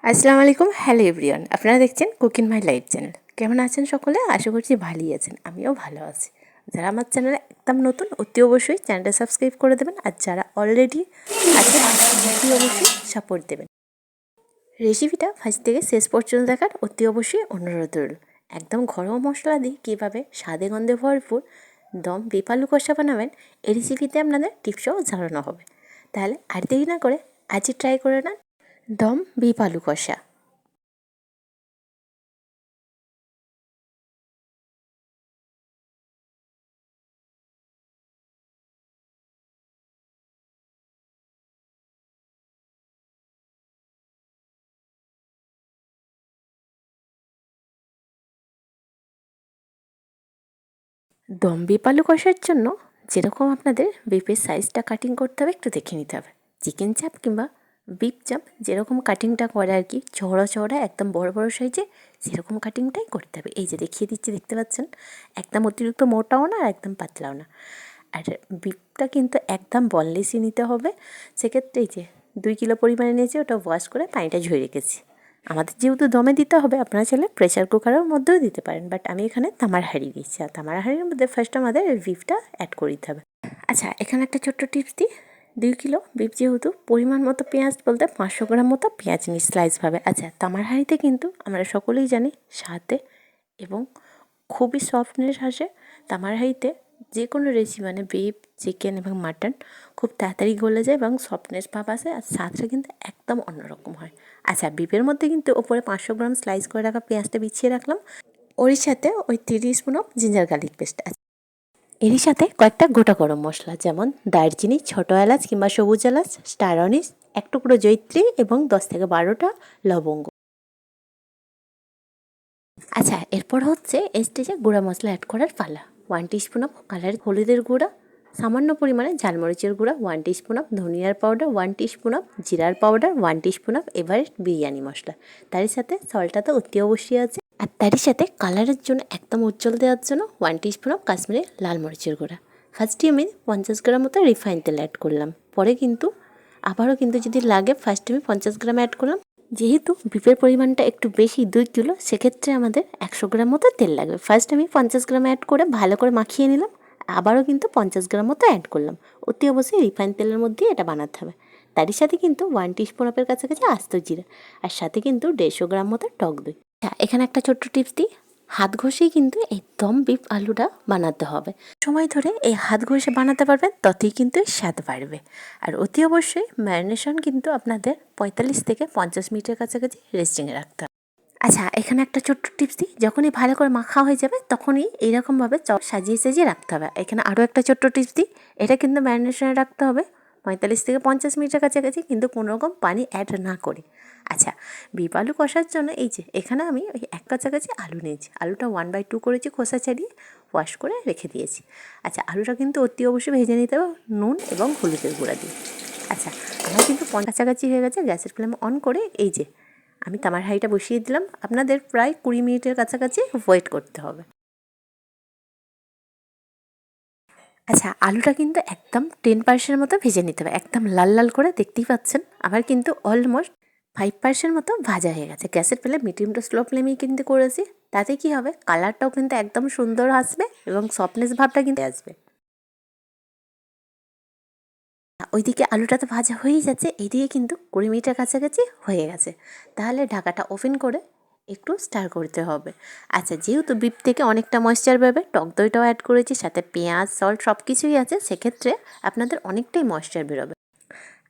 আসসালামু আলাইকুম, hello everyone. আপনারা দেখছেন কুকিং মাই লাইফ চ্যানেল। কেমন আছেন সকলে? আশা করছি ভালোই আছেন। আমিও ভালো আছি। যারা আমার চ্যানেলে একদম নতুন অতি অবশ্যই চ্যানেলটা সাবস্ক্রাইব করে দেবেন, আর যারা অলরেডি আছেন অতি অবশ্যই সাপোর্ট দেবেন। রেসিপিটা ফার্স্ট থেকে শেষ পর্যন্ত দেখার অতি অবশ্যই অনুরোধ রইল। একদম ঘরোয়া মশলা দিয়ে কীভাবে স্বাদে গন্ধে ভরপুর দম বিফ আলু কষা বানাবেন, এই রেসিপিতে আপনাদের টিপসও জানানো হবে। তাহলে আর দেরি না করে আজই ট্রাই করে নেন দম বিফ আলু কষা। দম বিফ আলু কষার জন্য যেরকম আপনাদের বিফের সাইজটা কাটিং করতে হবে একটু দেখে নিতে হবে। চিকেন চাপ কিংবা বিফ চাপ যেরকম কাটিংটা করে আর কি, চওড়া চওড়া একদম বড় বড় সাইজে সেরকম কাটিংটাই করতে হবে। এই যে দেখিয়ে দিচ্ছি, দেখতে পাচ্ছেন, একদম অতিরিক্ত মোটাও না আর একদম পাতলাও না। আর বিফটা কিন্তু একদম বনলেসই নিতে হবে। সেক্ষেত্রে এই যে 2 কিলো পরিমাণে নিয়েছি, ওটা ওয়াশ করে পানিটা ঝরিয়ে রেখেছি। আমাদের যেহেতু দমে দিতে হবে, আপনারা চাইলে প্রেসার কুকারের মধ্যেও দিতে পারেন, বাট আমি এখানে তামার হাঁড়ি দিচ্ছি। আর তামার হাঁড়ির মধ্যে ফার্স্ট আমাদের বিফটা অ্যাড করে দিতে হবে। আচ্ছা, এখানে একটা ছোট্ট টিপস দিই। 2 কিলো বিফ যেহেতু, পরিমাণ মতো পেঁয়াজ বলতে 500 গ্রাম মতো পেঁয়াজ নিই স্লাইসভাবে। আচ্ছা, তামার হাঁড়িতে কিন্তু আমরা সকলেই জানি স্বাদে এবং খুবই সফটনেস আসে তামার হাঁড়িতে। যে কোনো রেসিপি মানে বিফ, চিকেন এবং মাটন খুব তাড়াতাড়ি গলে যায় এবং সফটনেস ভাব আসে, আর স্বাদটা কিন্তু একদম অন্যরকম হয়। আচ্ছা, বিফের মধ্যে কিন্তু ওপরে 500 গ্রাম স্লাইস করে রাখা পেঁয়াজটা বিছিয়ে রাখলাম। ওর সাথে ওই 3 spoon of ginger garlic paste আছে। এরই সাথে কয়েকটা গোটা গরম মশলা, যেমন দারচিনি, ছোটো এলাচ কিংবা সবুজ এলাচ, স্টার অনিস, এক টুকরো জয়িত্রী এবং 10 থেকে 12টা লবঙ্গ। আচ্ছা, এরপর হচ্ছে স্টেজে গুঁড়া মশলা অ্যাড করার পালা। 1 টিস্পুন অফ কালার হলুদের গুঁড়া, সামান্য পরিমাণে ঝালমরিচের গুঁড়া, 1 টিস্পুন অফ ধনিয়ার পাউডার, 1 টিস্পুন অফ জিরার powder, 1 teaspoon of Everest biryani masala. তারই সাথে সল্টটা তো অতি অবশ্যই আছে। আর তারই সাথে কালারের জন্য একদম উজ্জ্বল দেওয়ার জন্য 1 টিস্পুন অফ কাশ্মীরি লাল মরিচের গুঁড়া। ফার্স্টে আমি 50 গ্রাম মতো রিফাইন তেল অ্যাড করলাম। পরে কিন্তু আবারও কিন্তু যদি লাগে ফার্স্টে আমি 50 গ্রাম অ্যাড করলাম। যেহেতু বিফের পরিমাণটা একটু বেশি, 2 কিলো, সেক্ষেত্রে আমাদের 100 গ্রাম মতো তেল লাগবে। ফার্স্ট আমি 50 গ্রাম অ্যাড করে ভালো করে মাখিয়ে নিলাম, আবারও কিন্তু 50 গ্রাম মতো অ্যাড করলাম। অতি অবশ্যই রিফাইন তেলের মধ্যেই এটা বানাতে হবে। তারই সাথে কিন্তু 1 টিস্পুন অফের কাছাকাছি আস্ত জিরা, আর সাথে কিন্তু 150 গ্রাম মতো টক দই। এখানে একটা ছোট্ট টিপস দিই, হাত ঘষেই কিন্তু এই দম বিফ আলুটা বানাতে হবে। সময় ধরে এই হাত ঘষে বানাতে পারবেন, ততই কিন্তু স্বাদ বাড়বে। আর অতি অবশ্যই ম্যারিনেশন কিন্তু আপনাদের 45 থেকে 50 মিনিটের কাছাকাছি রেস্টিংয়ে রাখতে হবে। আচ্ছা, এখানে একটা ছোট্ট টিপস দিই, যখনই ভালো করে মাখা হয়ে যাবে তখনই এইরকমভাবে চপ সাজিয়ে সাজিয়ে রাখতে হবে। এখানে আরও একটা ছোট্ট টিপস দিই, এটা কিন্তু ম্যারিনেশনে রাখতে হবে 45 থেকে 50 মিনিটের কাছাকাছি, কিন্তু কোনো রকম পানি অ্যাড না করে। আচ্ছা, বিফ আলু কষার জন্য এই যে এখানে আমি ওই এক কাছাকাছি আলু নিয়েছি। আলুটা 1/2 করেছি, খোসা ছাড়িয়ে ওয়াশ করে রেখে দিয়েছি। আচ্ছা, আলুটা কিন্তু অতি অবশ্যই ভেজে নিতে হবে নুন এবং হলুদের গুঁড়া দিয়ে। আচ্ছা, আমার কিন্তু কাছাকাছি হয়ে গেছে। গ্যাসের ফ্লেম অন করে এই যে আমি তামার হাঁড়িটা বসিয়ে দিলাম। আপনাদের প্রায় 20 মিনিটের কাছাকাছি ওয়েট করতে হবে। আচ্ছা, আলুটা কিন্তু একদম 10% মতো ভেজে নিতে হবে, একদম লাল লাল করে। দেখতেই পাচ্ছেন আমার কিন্তু অলমোস্ট 5% মতো ভাজা হয়ে গেছে। গ্যাসের ফ্লেম মিডিয়াম টু স্লো ফ্লেমেই কিন্তু করেছি। তাতে কি হবে, কালারটাও কিন্তু একদম সুন্দর আসবে এবং সফটনেস ভাবটা কিন্তু আসবে। ওইদিকে আলুটা তো ভাজা হয়েই যাচ্ছে, এইদিকে কিন্তু 20 মিনিটের কাছাকাছি হয়ে গেছে। তাহলে ঢাকাটা ওপেন করে একটু স্টার করতে হবে। আচ্ছা, যেহেতু বিফ থেকে অনেকটা ময়েশ্চার পাবে, টক দইটাও অ্যাড করেছি, সাথে পেঁয়াজ, সল্ট সব কিছুই আছে, সেক্ষেত্রে আপনাদের অনেকটাই ময়েশ্চার বেরোবে।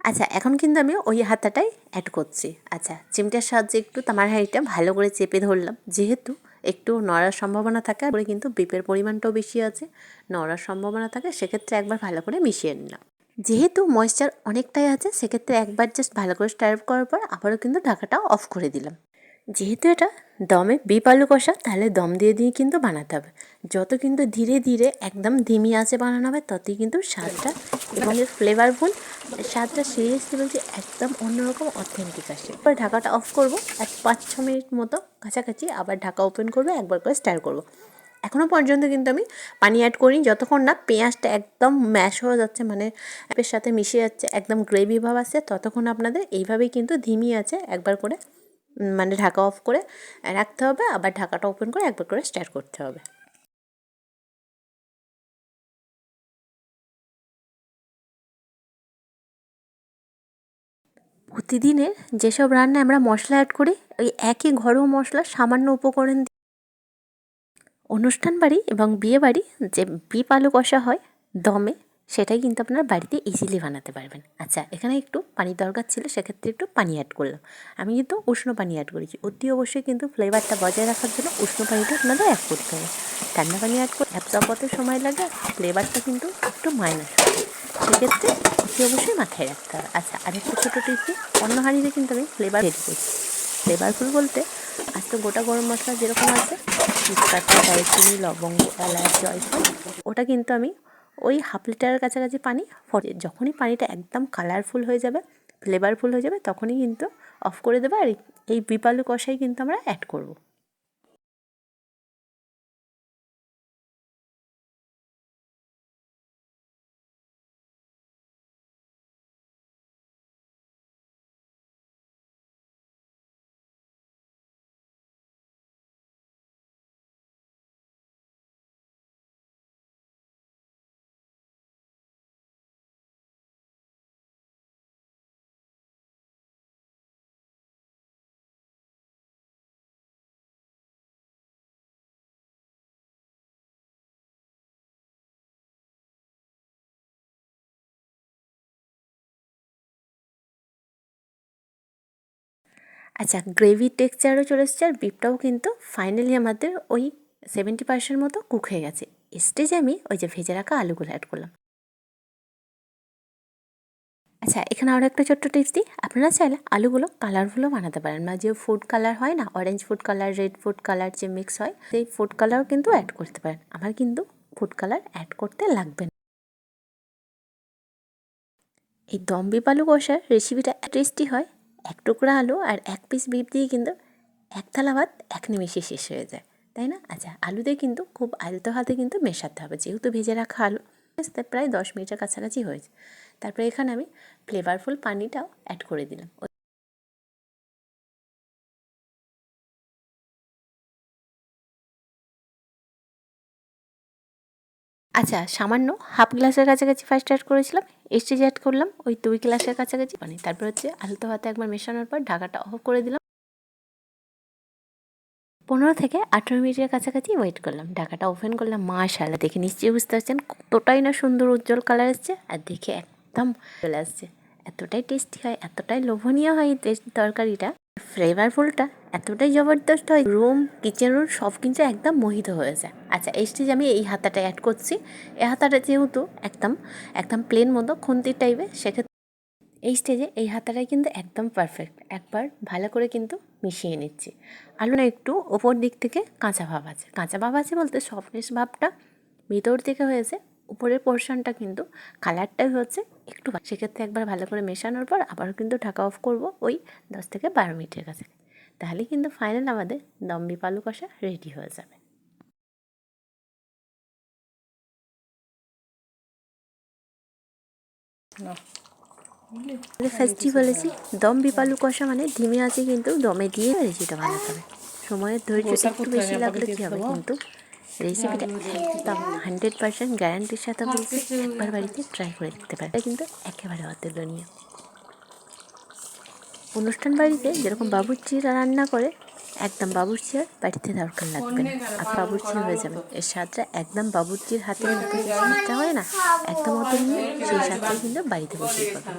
আচ্ছা, এখন কিন্তু আমি ওই হাতাটাই অ্যাড করছি। আচ্ছা, চিমটার সাহায্যে একটু তামার হাঁড়িটা ভালো করে চেপে ধরলাম, যেহেতু একটু নড়ার সম্ভাবনা থাকে, আর কিন্তু বিফের পরিমাণটাও বেশি আছে, নড়ার সম্ভাবনা থাকে, সেক্ষেত্রে একবার ভালো করে মিশিয়ে নিলাম। যেহেতু ময়েশ্চার অনেকটাই আছে, সেক্ষেত্রে একবার জাস্ট ভালো করে স্টার করার পর আবারও কিন্তু ঢাকাটা অফ করে দিলাম। যেহেতু এটা দমে বিফ আলু কষা, তাহলে দম দিয়ে দিয়ে কিন্তু বানাতে হবে। যত কিন্তু ধীরে ধীরে একদম ধিমি আঁচে বানানো হবে, ততই কিন্তু স্বাদটা এবং এর ফ্লেভারফুল স্বাদটা, সিরিয়াসলি বলছি, একদম অন্যরকম অথেন্টিক আসে। এবার ঢাকাটা অফ করবো, 5-6 মিনিট মতো কাছাকাছি আবার ঢাকা ওপেন করবো, একবার করে স্টার করবো। এখনও পর্যন্ত কিন্তু আমি পানি অ্যাড করিনি, যতক্ষণ না পেঁয়াজটা একদম ম্যাশ হয়ে যাচ্ছে, মানে এর সাথে মিশে যাচ্ছে, একদম গ্রেভি ভাব আসছে, ততক্ষণ আপনাদের এইভাবেই কিন্তু ধিমি আছে একবার করে মানে ঢাকা অফ করে রাখতে হবে, আবার ঢাকাটা ওপেন করে একবার করে স্টার্ট করতে হবে। প্রতিদিনের যেসব রান্নায় আমরা মশলা অ্যাড করি, ওই একই ঘরোয়া মশলা সামান্য উপকরণ দিয়ে অনুষ্ঠান বাড়ি এবং বিয়ে বাড়ি যে বিপ আলু কষা হয় দমে, সেটাই কিন্তু আপনারা বাড়িতে ইজিলি বানাতে পারবেন। আচ্ছা, এখানে একটু পানির দরকার ছিল, সেক্ষেত্রে একটু পানি অ্যাড করলাম। আমি কিন্তু উষ্ণ পানি অ্যাড করেছি। অতি অবশ্যই কিন্তু ফ্লেভারটা বজায় রাখার জন্য উষ্ণ পানিটা আপনাদের অ্যাড করতে হবে। ঠান্ডা পানি অ্যাড করে অ্যাবজর্ব হতে সময় লাগে, ফ্লেভারটা কিন্তু একটু মাইনাস হবে, সেক্ষেত্রে অতি অবশ্যই মাথায় রাখতে হবে। আচ্ছা, আরেকটা ছোটো টিপস, অন্য হাঁড়িতে কিন্তু আমি ফ্লেভার রেডি করছি। ফ্লেভারফুল বলতে আজকে গোটা গরম মশলা যেরকম আছে, তেজপাতা, দারচিনি, লবঙ্গ, এলাচ, জয়ফল, ওটা কিন্তু আমি ওই হাফ লিটারের কাছাকাছি পানি যখনই পানিটা একদম কালারফুল হয়ে যাবে, ফ্লেভারফুল হয়ে যাবে, তখনই কিন্তু অফ করে দেবো। আর এই বিপ আলু কষাই কিন্তু আমরা অ্যাড করব। আচ্ছা, গ্রেভি টেক্সচারও চলে এসেছে, আর বিপটাও কিন্তু ফাইনালি আমাদের ওই 70% মতো কুক হয়ে গেছে। স্টেজে আমি ওই যে ভেজে রাখা আলুগুলো অ্যাড করলাম। আচ্ছা, এখানে আরও একটা ছোট্ট টিপস দিই, আপনারা চাইলে আলুগুলো কালারফুলও বানাতে পারেন, বা যে ফুড কালার হয় না, orange food colour, red food colour যে মিক্স হয়, সেই ফুড কালারও কিন্তু অ্যাড করতে পারেন। আমার কিন্তু ফুড কালার অ্যাড করতে লাগবে না। এই দম বিপ আলু কষার রেসিপিটা টেস্টি হয়। এক টুকরা আলু আর এক পিস বিপ দিয়ে কিন্তু এক থালা ভাত এক নিমেষে শেষ হয়ে যায়, তাই না? আচ্ছা, আলুতে কিন্তু খুব আলতো হাতে কিন্তু মেশাতে হবে, যেহেতু ভেজে রাখা আলু, প্রায় 10 মিনিটের কাছাকাছি হয়েছে। তারপরে এখানে আমি ফ্লেভারফুল পানিটাও অ্যাড করে দিলাম। আচ্ছা, সামান্য হাফ গ্লাসের কাছাকাছি ফার্স্ট অ্যাড করেছিলাম, স্টেজে অ্যাড করলাম ওই 2 গ্লাসের কাছাকাছি পানি। তারপর হচ্ছে আলতো হাতে একবার মেশানোর পর ঢাকাটা অফ করে দিলাম। 15 থেকে 18 মিনিটের কাছাকাছি ওয়েট করলাম, ঢাকাটা ওপেন করলাম। মাশাআল্লাহ, দেখে নিশ্চয়ই বুঝতে পারছেন কতটাই না সুন্দর উজ্জ্বল কালার এসছে, আর দেখে একদম চলে আসছে। এতটাই টেস্টি হয়, এতটাই লোভনীয় হয় এই তরকারিটা, ফ্লেভারফুলটা এতটাই জবরদস্ত হয়, রুম, কিচেন রুম সব কিন্তু একদম মোহিত হয়ে যায়। আচ্ছা, এই স্টেজে আমি এই হাতাটা অ্যাড করছি। এই হাতাটা যেহেতু একদম একদম প্লেন মতো খুন্তির টাইপের, সেক্ষেত্রে এই স্টেজে এই হাতাটাই কিন্তু একদম পারফেক্ট। একবার ভালো করে কিন্তু মিশিয়ে নিচ্ছি। আলু না একটু ওপর দিক থেকে কাঁচা ভাব আছে, কাঁচা ভাব আছে বলতে সফটনেস ভাবটা ভিতর থেকে হয়েছে, উপরের পোর্শনটা কিন্তু কালারটাই হচ্ছে একটু, সেক্ষেত্রে একবার ভালো করে মেশানোর পর আবারও কিন্তু ঢাকা অফ করব ওই 10 থেকে 12 মিনিটের কাছে। তাহলে কিন্তু ফাইনাল আমাদের দম বিপ আলু কষা রেডি হয়ে যাবে। ফার্স্টই বলেছি, দম বিপ আলু কষা মানে ধিমে আছে কিন্তু দমে দিয়ে রেসিপিটা বানাতে হবে। সময়ের ধৈর্য একটু বেশি লাগলে কী হবে, কিন্তু রেসিপিটা একদম 100% গ্যারান্টির সাথে বলছি, একবার বাড়িতে ট্রাই করে দেখতে পারে, এটা কিন্তু একেবারে অতুলনীয়। অনুষ্ঠান বাড়িতে যেরকম বাবুর্চিরা রান্না করে, একদম বাবুর্চি আর বাড়িতে দরকার লাগবে না, আপনি বাবুর্চি হয়ে যাবেন। এর স্বাদটা একদম বাবুর্চির হাতের মতো, যে স্বাদটা হয় না একদম অতুলনীয়, সেই স্বাদটাই কিন্তু বাড়িতে বসে পাবেন।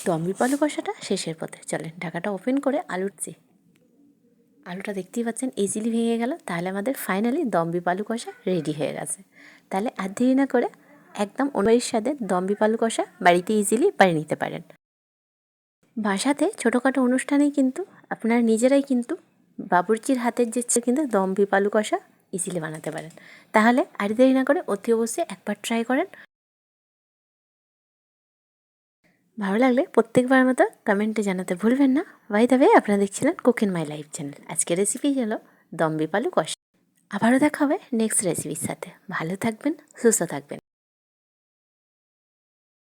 দম বিপ আলু কষাটা শেষের পথে, চলেন ঢাকাটা ওপেন করে আলুটা দেখতেই পাচ্ছেন ইজিলি ভেঙে গেল। তাহলে আমাদের ফাইনালি দম বিপ আলু কষা রেডি হয়ে গেছে। তাহলে আর দেরি না করে একদম অনুবাইয়ের সাথে দম বিপ আলু কষা বাড়িতে ইজিলি বানিয়ে নিতে পারেন। বাসাতে ছোটোখাটো অনুষ্ঠানেই কিন্তু আপনারা নিজেরাই কিন্তু বাবুর্চির হাতের যে কিন্তু দম বিপ আলু কষা ইজিলি বানাতে পারেন। তাহলে আর দেরি না করে অতি অবশ্যই একবার ট্রাই করেন। ভালো লাগলে প্রত্যেকবার মতো কমেন্টে জানাতে ভুলবেন না। বাই দ্য ওয়ে, আপনারা দেখছিলেন cook in my life channel. আজকের রেসিপি হলো দম বিপ আলু কষা। আবারও দেখা হবে নেক্সট রেসিপির সাথে। ভালো থাকবেন, সুস্থ থাকবেন।